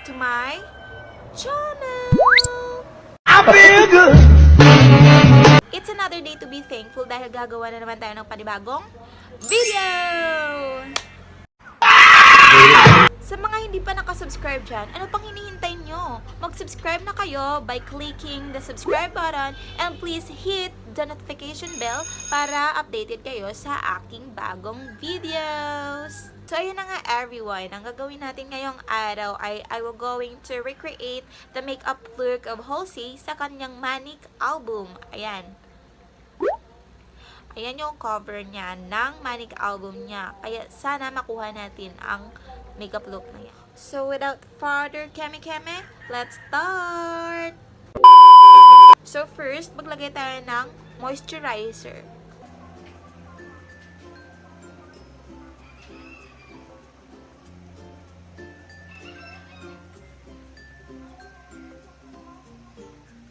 back to my channel! I feel good. It's another day to be thankful dahil gagawa na naman tayo ng panibagong video! Sa mga hindi pa nakasubscribe dyan, ano pang hinihintay nyo? Mag-subscribe na kayo by clicking the subscribe button and please hit the notification bell para updated kayo sa aking bagong videos. So, ayun na nga everyone. Ang gagawin natin ngayong araw ay I will going to recreate the makeup look of Halsey sa kanyang Manic album. Ayan. Ayan yung cover niya ng Manic album niya. Kaya sana makuha natin ang makeup look na yan. So, without further keme-keme, let's start! So, first, maglagay tayo ng moisturizer.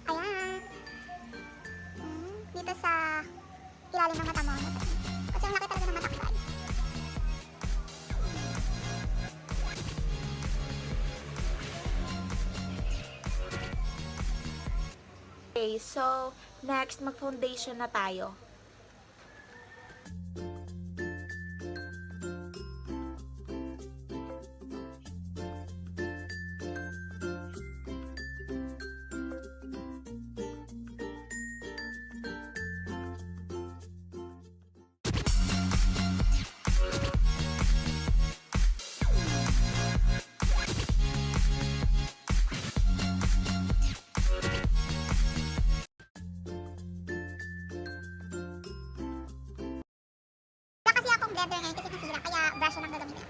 Ayan. Dito sa ilalim ng mata mo. Kasi ang laki talaga ng mata ko, guys. Okay, so, next, mag-foundation na tayo. Wala kasi akong blender ngayon kasi nasira, kaya brush na lang gagamitin.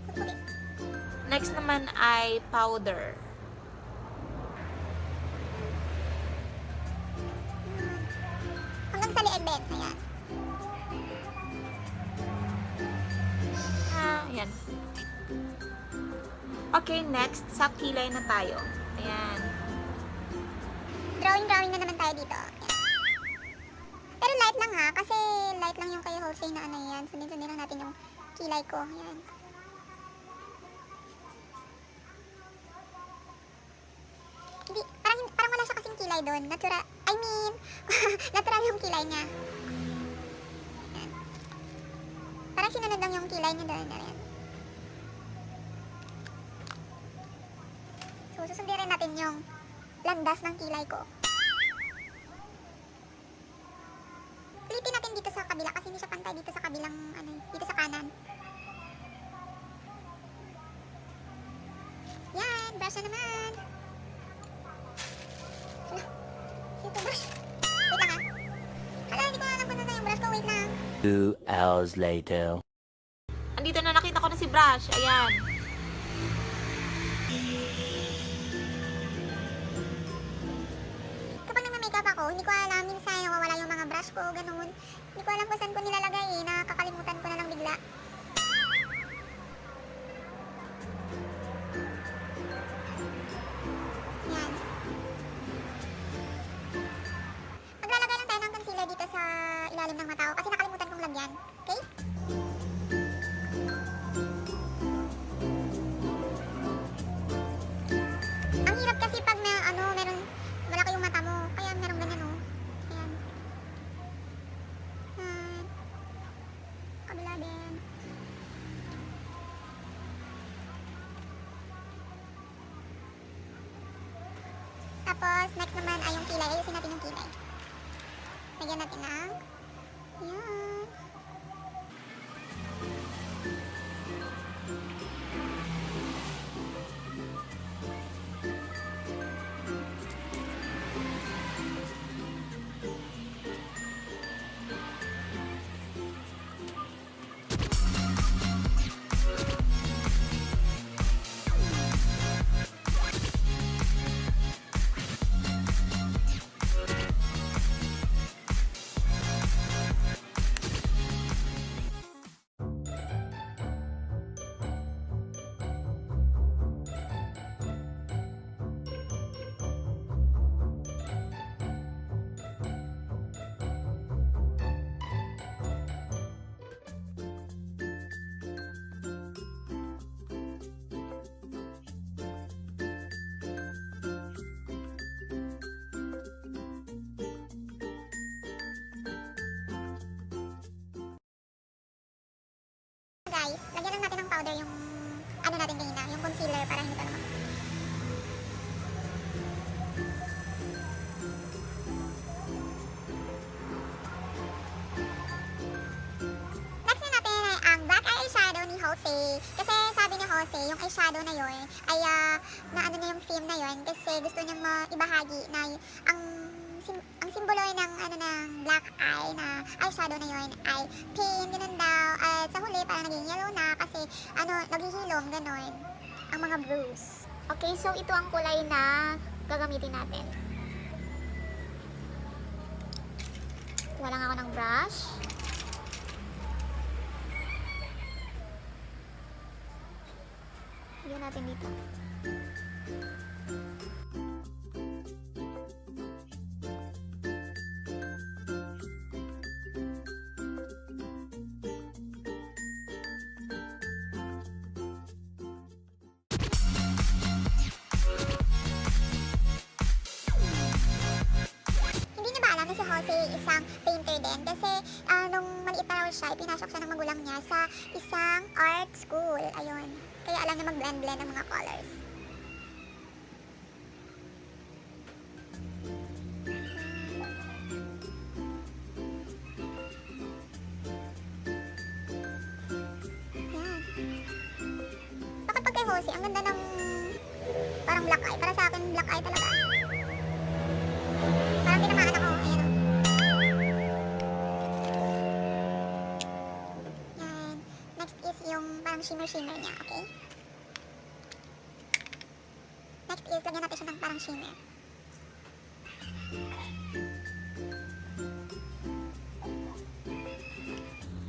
Puti-puti. Next naman ay powder. Hanggang sa leeg din. Ayan. Ayan. Okay, next, sa kilay na tayo. Ayan. Drawing na naman tayo dito. Ayan. Pero light lang ha, kasi light lang yung kay Halsey na ano yan. Sundin-sundin lang natin yung kilay ko. Ayan. Hindi, parang wala siya kasing kilay doon. Natural yung kilay niya. Ayan. Parang sinunod lang yung kilay niya doon. Ayan. So, susundin rin natin yung landas ng kilay ko. Ulitin natin dito sa kabila kasi hindi siya pantay dito sa kabilang, dito sa kanan. Yan, brush na naman. Hala, dito brush. Wait lang ha. Hala, hindi ko na alam kung nasa yung brush ko. Wait lang. 2 hours later. Andito na, nakita ko na si Brush. Ayan. Kapag nagma-makeup ako, hindi ko alam, minsan nawawala yung mga brush ko, ganun. Hindi ko alam kung saan ko nilalagay eh, nakakalimutan ko na lang bigla. Yan. Maglalagay lang tayo ng concealer dito sa ilalim ng mata ko kasi nakalimutan kong lagyan. Okay? Ang hirap kasi pag may meron malaki yung mata mo, kaya meron ganyan oh. Ayan. Ayan. Kabila din. Tapos, next naman ay yung kilay. Ayusin natin yung kilay. Lagyan natin ng yan. ano natin kanina, yung concealer para hindi ka naman. Next na natin ay ang black eye eyeshadow ni Jose. Kasi sabi ni Jose, yung eyeshadow na yun ay na ano na yung theme na yun kasi gusto niyang maibahagi na ang simbolo ng ano ng black eye na eyeshadow na yun ay pink, ganun daw. At sa huli parang naging yellow na kasi ano, naghihilom, ganun ang mga bruise. Okay, so ito ang kulay na gagamitin natin. Kuha lang ako ng brush. Lagyan natin dito. Hindi niya ba alam na si Jose isang painter din kasi nung maliit pa raw siya, pinasok siya ng magulang niya sa isang art school. Ayun. Kaya alam na mag-blend-blend ng mga colors. Yan. Bakit pag kay Jose, ang ganda ng parang black eye. Para sa akin, black eye talaga. Parang tinamaan ako. Ayan o. Yan. Next is yung parang shimmer-shimmer niya, okay? Next is, lagyan natin siya ng parang shimmer.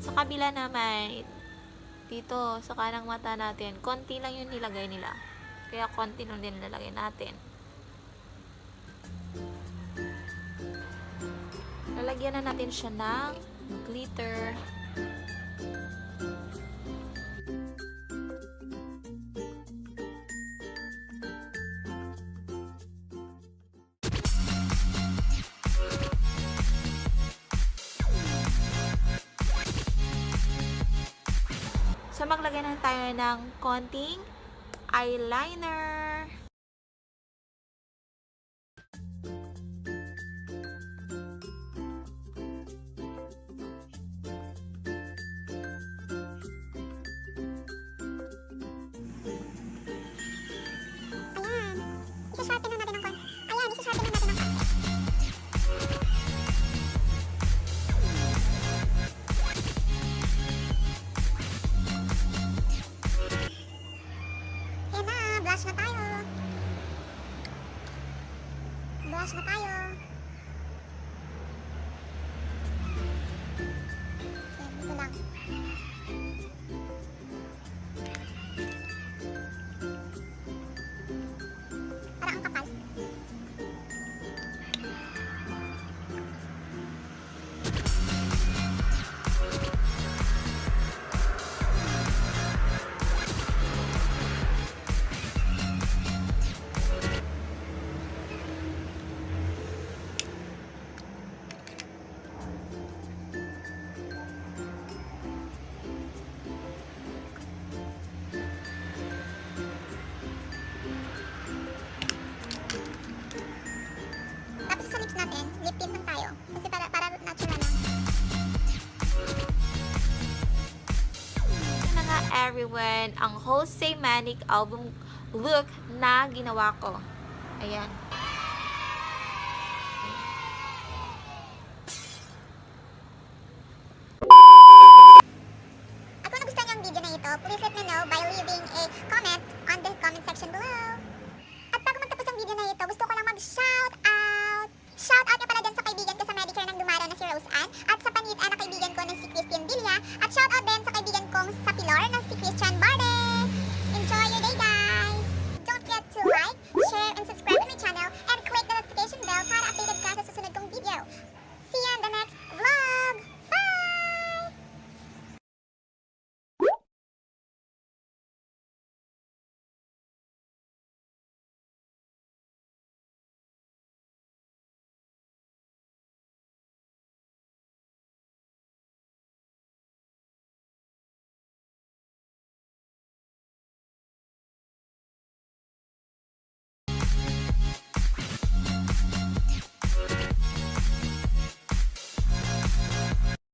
Sa kabila naman, dito sa kanang mata natin, konti lang yung nilagay nila. Kaya konti lang din nilalagay natin. Lalagyan na natin siya ng glitter. So, maglagay na tayo ng konting eyeliner. Ayan. Isa-sharpen na natin ng konti. Ayan, isa-sharpen na natin ng konti. Ayan na, blush na tayo. Blush na tayo. Ayan, dito lang. Parang ang kapal. Tapos sa lips natin, lip tint lang tayo. Kasi para natural lang. Ito na nga everyone, ang Jose Manic album look na ginawa ko. Ayan. At kung nagustuhan niyo ang video na ito, please let me know by leaving a comment on the comment section below. At bago magtapos ang video na ito, gusto ko lang mag-shout out. Shout out niya pala dyan sa kaibigan ko sa Medicare nang dumaraw na si Rose Ann. At sa panit na kaibigan ko na si Christian Villa. At shout